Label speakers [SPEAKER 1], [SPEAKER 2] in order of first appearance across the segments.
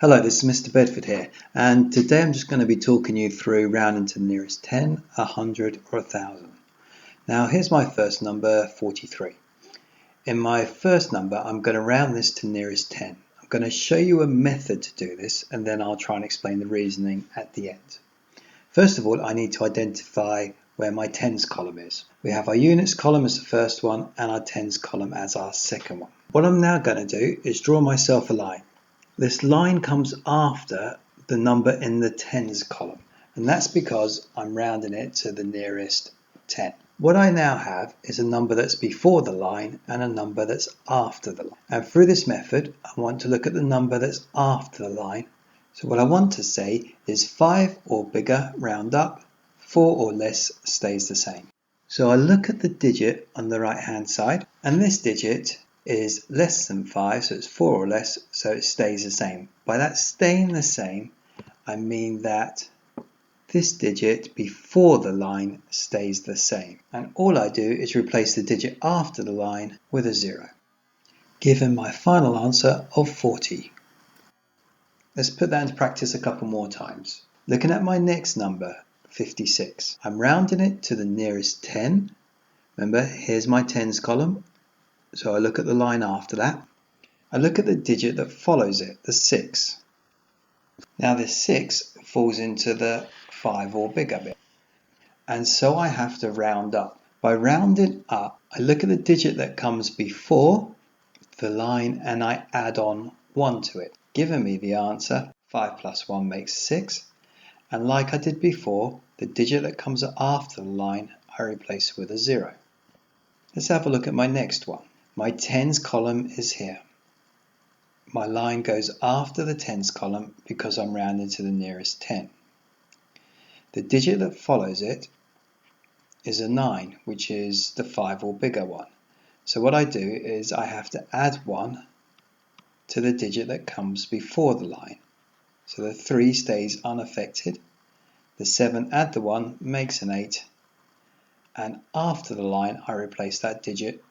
[SPEAKER 1] Hello, this is Mr. Bedford here, and today I'm just going to be talking you through rounding to the nearest 10, 100 or 1000. Now here's my first number, 43. In my first number I'm going to round this to nearest 10. I'm going to show you a method to do this and then I'll try and explain the reasoning at the end. First of all, I need to identify where my tens column is. We have our units column as the first one and our tens column as our second one. What I'm now going to do is draw myself a line. This line comes after the number in the tens column, and that's because I'm rounding it to the nearest 10. What I now have is a number that's before the line and a number that's after the line. And through this method, I want to look at the number that's after the line. So what I want to say is 5 or bigger, round up, 4 or less stays the same. So I look at the digit on the right hand side, and this digit is less than 5, so it's 4 or less, so it stays the same. By that staying the same, I mean that this digit before the line stays the same. And all I do is replace the digit after the line with a 0, giving my final answer of 40. Let's put that into practice a couple more times. Looking at my next number, 56. I'm rounding it to the nearest 10. Remember, here's my tens column. So I look at the line after that. I look at the digit that follows it, the 6. Now this 6 falls into the 5 or bigger bit. And so I have to round up. By rounding up, I look at the digit that comes before the line and I add on 1 to it, giving me the answer. 5 plus 1 makes 6. And like I did before, the digit that comes after the line I replace with a 0. Let's have a look at my next one. My tens column is here. My line goes after the tens column because I'm rounding to the nearest 10. The digit that follows it is a 9, which is the 5 or bigger one. So what I do is I have to add 1 to the digit that comes before the line. So the 3 stays unaffected. The 7 add the 1 makes an 8. And after the line I replace that digit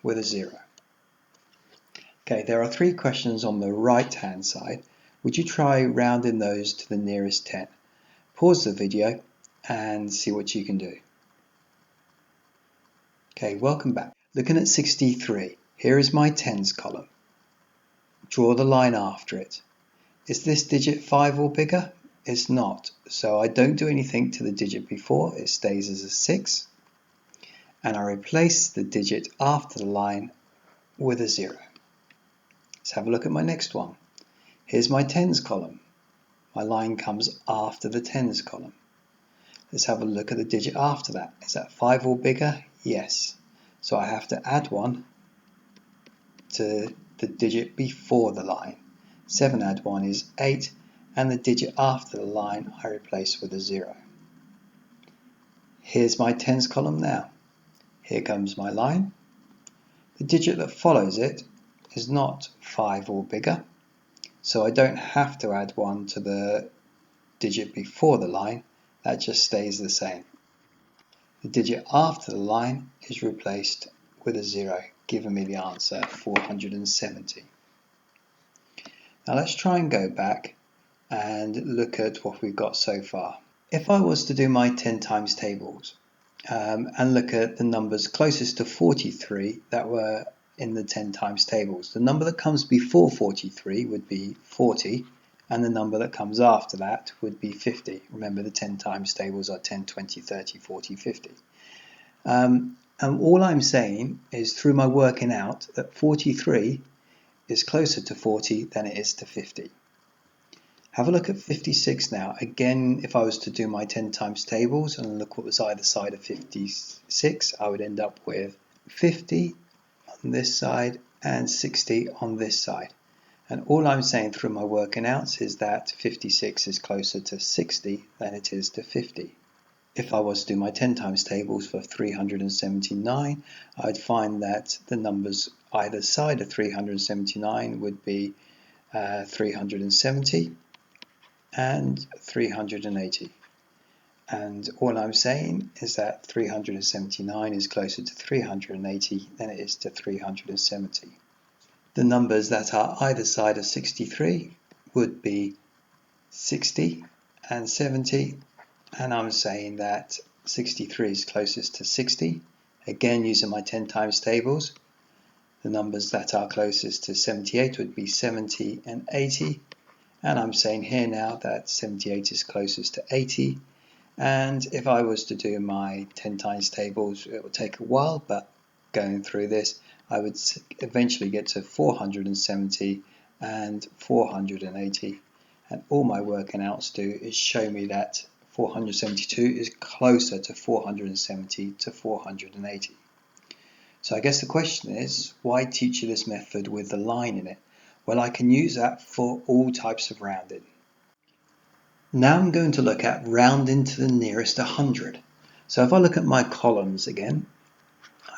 [SPEAKER 1] with a 0. Okay, there are 3 questions on the right hand side. Would you try rounding those to the nearest 10? Pause the video and see what you can do. Okay, welcome back. Looking at 63, here is my tens column. Draw the line after it. Is this digit 5 or bigger? It's not, so I don't do anything to the digit before, it stays as a 6. And I replace the digit after the line with a 0. Let's have a look at my next one. Here's my tens column. My line comes after the tens column. Let's have a look at the digit after that. Is that 5 or bigger? Yes. So I have to add 1 to the digit before the line. 7 add 1 is 8, and the digit after the line I replace with a 0. Here's my tens column now. Here comes my line. The digit that follows it is not 5 or bigger, so I don't have to add 1 to the digit before the line, that just stays the same. The digit after the line is replaced with a 0, giving me the answer 470. Now let's try and go back and look at what we've got so far. If I was to do my 10 times tables and look at the numbers closest to 43 that were in the 10 times tables, the number that comes before 43 would be 40, and the number that comes after that would be 50. Remember, the 10 times tables are 10, 20, 30, 40, 50. And all I'm saying is, through my working out, that 43 is closer to 40 than it is to 50. Have a look at 56 now. Again, if I was to do my 10 times tables and look what was either side of 56, I would end up with 50 on this side and 60 on this side. And all I'm saying through my working outs is that 56 is closer to 60 than it is to 50. If I was to do my 10 times tables for 379, I would find that the numbers either side of 379 would be 370 and 380. And all I'm saying is that 379 is closer to 380 than it is to 370. The numbers that are either side of 63 would be 60 and 70, and I'm saying that 63 is closest to 60. Again, using my 10 times tables, the numbers that are closest to 78 would be 70 and 80, and I'm saying here now that 78 is closest to 80. And if I was to do my 10 times tables, it would take a while, but going through this, I would eventually get to 470 and 480. And all my working outs do is show me that 472 is closer to 470 to 480. So I guess the question is, why teach you this method with the line in it? Well, I can use that for all types of rounding. Now I'm going to look at rounding to the nearest 100. So if I look at my columns again,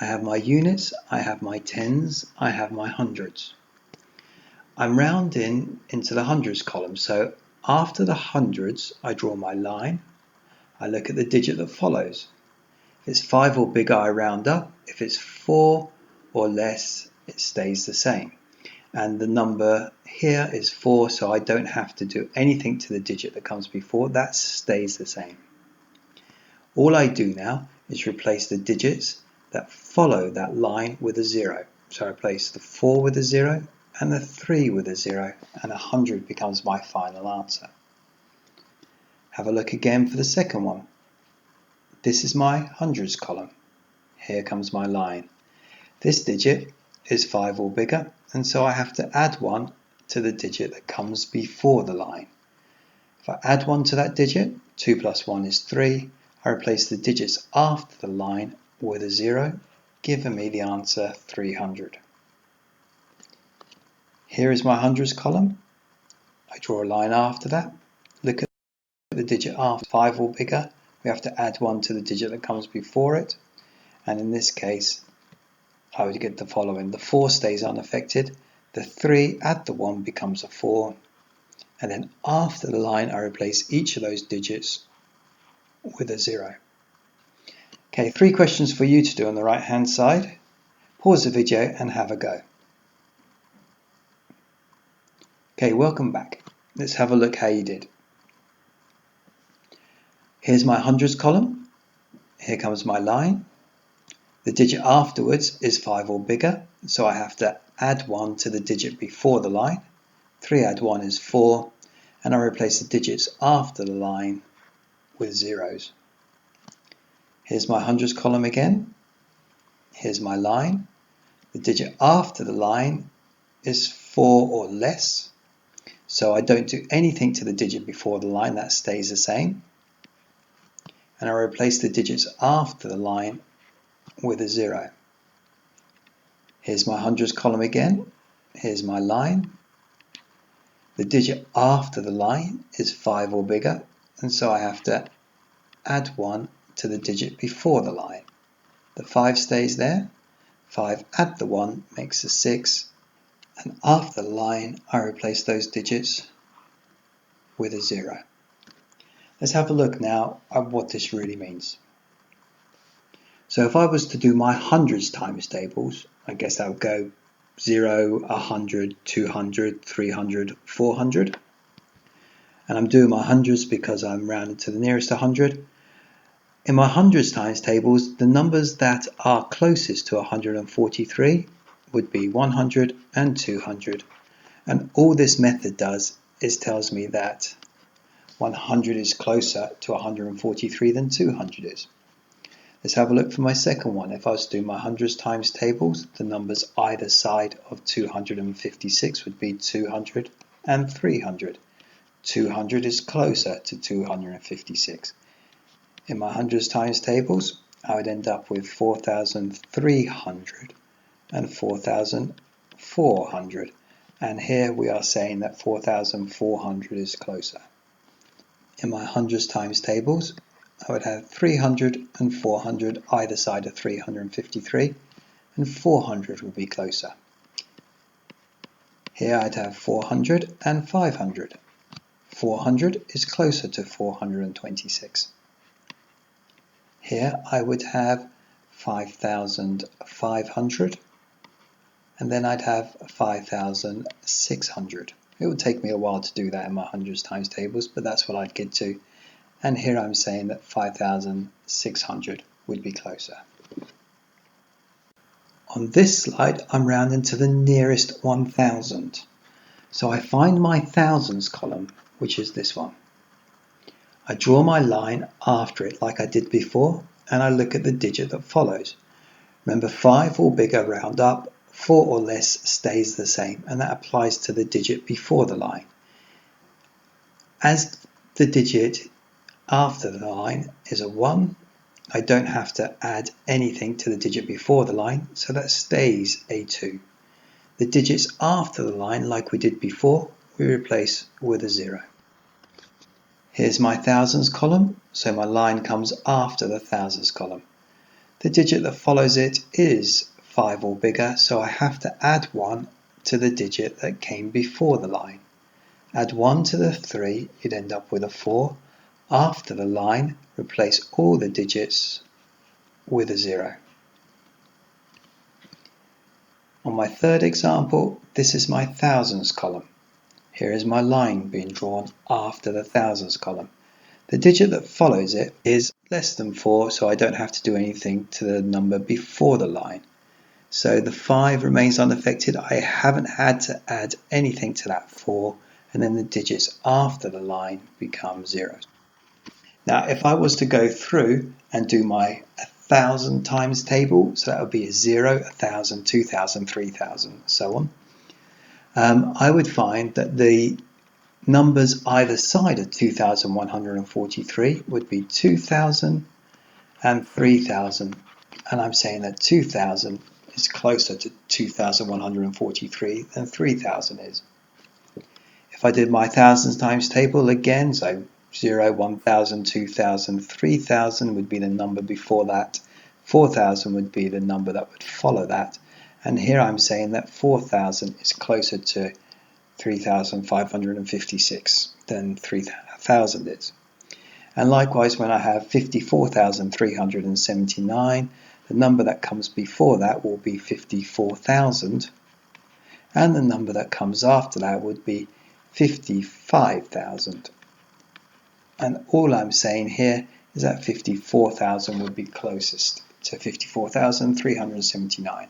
[SPEAKER 1] I have my units, I have my tens, I have my hundreds. I'm rounding into the hundreds column, so after the hundreds I draw my line, I look at the digit that follows. If it's 5 or bigger, I round up. If it's 4 or less, it stays the same. And the number here is 4, so I don't have to do anything to the digit that comes before. That stays the same. All I do now is replace the digits that follow that line with a 0. So I replace the 4 with a 0 and the 3 with a 0, and 100 becomes my final answer. Have a look again for the second one. This is my hundreds column. Here comes my line. This digit is 5 or bigger, and so I have to add 1 to the digit that comes before the line. If I add 1 to that digit, 2 plus 1 is 3. I replace the digits after the line with a 0, giving me the answer 300. Here is my hundreds column. I draw a line after that. Look at the digit after 5 or bigger. We have to add 1 to the digit that comes before it. And in this case, I would get the following. The 4 stays unaffected. The 3 add the 1 becomes a 4. And then after the line, I replace each of those digits with a 0. Okay, 3 questions for you to do on the right hand side. Pause the video and have a go. Okay, welcome back. Let's have a look how you did. Here's my hundreds column. Here comes my line. The digit afterwards is 5 or bigger, so I have to add 1 to the digit before the line. 3 add 1 is 4, and I replace the digits after the line with zeros. Here's my hundreds column again. Here's my line. The digit after the line is 4 or less, so I don't do anything to the digit before the line, that stays the same. And I replace the digits after the line with a 0. Here's my hundreds column again. Here's my line. The digit after the line is 5 or bigger, and so I have to add 1 to the digit before the line. The 5 stays there. 5 add the 1 makes a 6, and after the line I replace those digits with a 0. Let's have a look now at what this really means. So if I was to do my hundreds times tables, I guess I would go 0, 100, 200, 300, 400. And I'm doing my hundreds because I'm rounding to the nearest 100. In my hundreds times tables, the numbers that are closest to 143 would be 100 and 200. And all this method does is tells me that 100 is closer to 143 than 200 is. Let's have a look for my second one. If I was to do my hundreds times tables, the numbers either side of 256 would be 200 and 300. 200 is closer to 256. In my hundreds times tables, I would end up with 4,300 and 4,400. And here we are saying that 4,400 is closer. In my hundreds times tables, I would have 300 and 400 either side of 353, and 400 would be closer. Here I'd have 400 and 500. 400 is closer to 426. Here I would have 5,500, and then I'd have 5,600. It would take me a while to do that in my hundreds times tables, but that's what I'd get to. And here I'm saying that 5,600 would be closer. On this slide, I'm rounding to the nearest 1,000. So I find my thousands column, which is this one. I draw my line after it like I did before, and I look at the digit that follows. Remember, 5 or bigger round up, 4 or less stays the same, and that applies to the digit before the line. As the digit after the line is a 1, I don't have to add anything to the digit before the line, so that stays a 2. The digits after the line, like we did before, we replace with a 0. Here's my thousands column, so my line comes after the thousands column. The digit that follows it is 5 or bigger, so I have to add 1 to the digit that came before the line. Add 1 to the 3, you'd end up with a 4. After the line, replace all the digits with a 0. On my third example, this is my thousands column. Here is my line being drawn after the thousands column. The digit that follows it is less than 4, so I don't have to do anything to the number before the line. So the 5 remains unaffected. I haven't had to add anything to that 4, and then the digits after the line become 0. Now, if I was to go through and do my 1,000 times table, so that would be a 0, 1,000, 2,000, 3,000, so on, I would find that the numbers either side of 2,143 would be 2,000 and 3,000, and I'm saying that 2,000 is closer to 2,143 than 3,000 is. If I did my thousands times table again, so 0, 1,000, 2,000, 3,000 would be the number before that, 4,000 would be the number that would follow that, and here I'm saying that 4,000 is closer to 3,556 than 3,000 is. And likewise, when I have 54,379, the number that comes before that will be 54,000, and the number that comes after that would be 55,000. And all I'm saying here is that 54,000 would be closest to 54,379.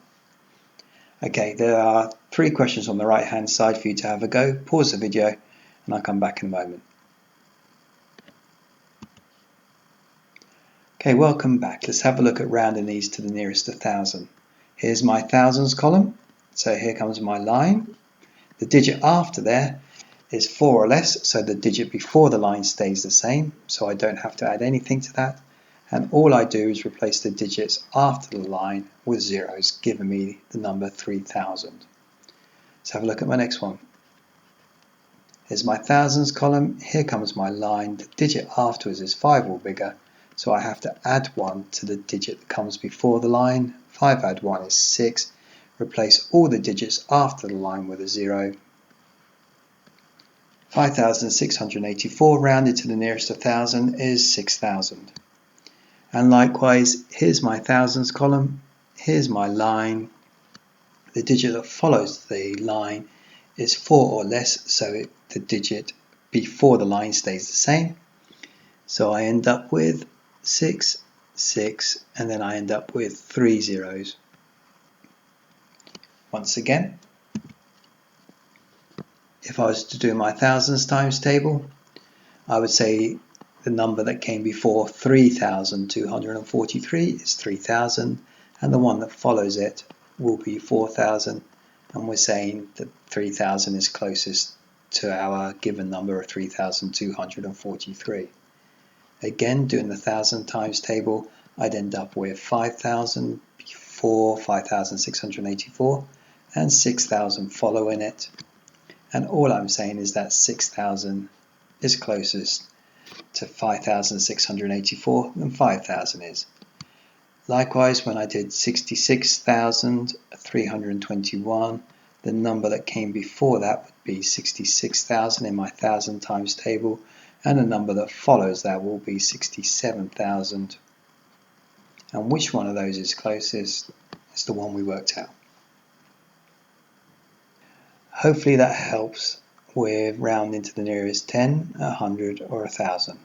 [SPEAKER 1] Okay, there are 3 questions on the right hand side for you to have a go. Pause the video and I'll come back in a moment. Okay, welcome back. Let's have a look at rounding these to the nearest 1,000. Here's my thousands column. So here comes my line. The digit after there is 4 or less, so the digit before the line stays the same, so I don't have to add anything to that. And all I do is replace the digits after the line with zeros, giving me the number 3,000. Let's have a look at my next one. Here's my thousands column. Here comes my line. The digit afterwards is 5 or bigger, so I have to add 1 to the digit that comes before the line. 5 add 1 is 6. Replace all the digits after the line with a 0. 5,684 rounded to the nearest 1,000 is 6,000. And likewise, here's my thousands column, here's my line. The digit that follows the line is 4 or less, so the digit before the line stays the same. So I end up with 6, 6, and then I end up with 3 zeros. Once again, if I was to do my thousands times table, I would say the number that came before 3,243 is 3,000, and the one that follows it will be 4,000, and we're saying that 3,000 is closest to our given number of 3,243. Again, doing the 1,000 times table, I'd end up with 5,000 before 5,684 and 6,000 following it, and all I'm saying is that 6,000 is closest to 5,684 than 5,000 is. Likewise, when I did 66,321, the number that came before that would be 66,000 in my 1,000 times table, and the number that follows that will be 67,000. And which one of those is closest is the one we worked out. Hopefully that helps with rounding to the nearest 10, 100 or 1000.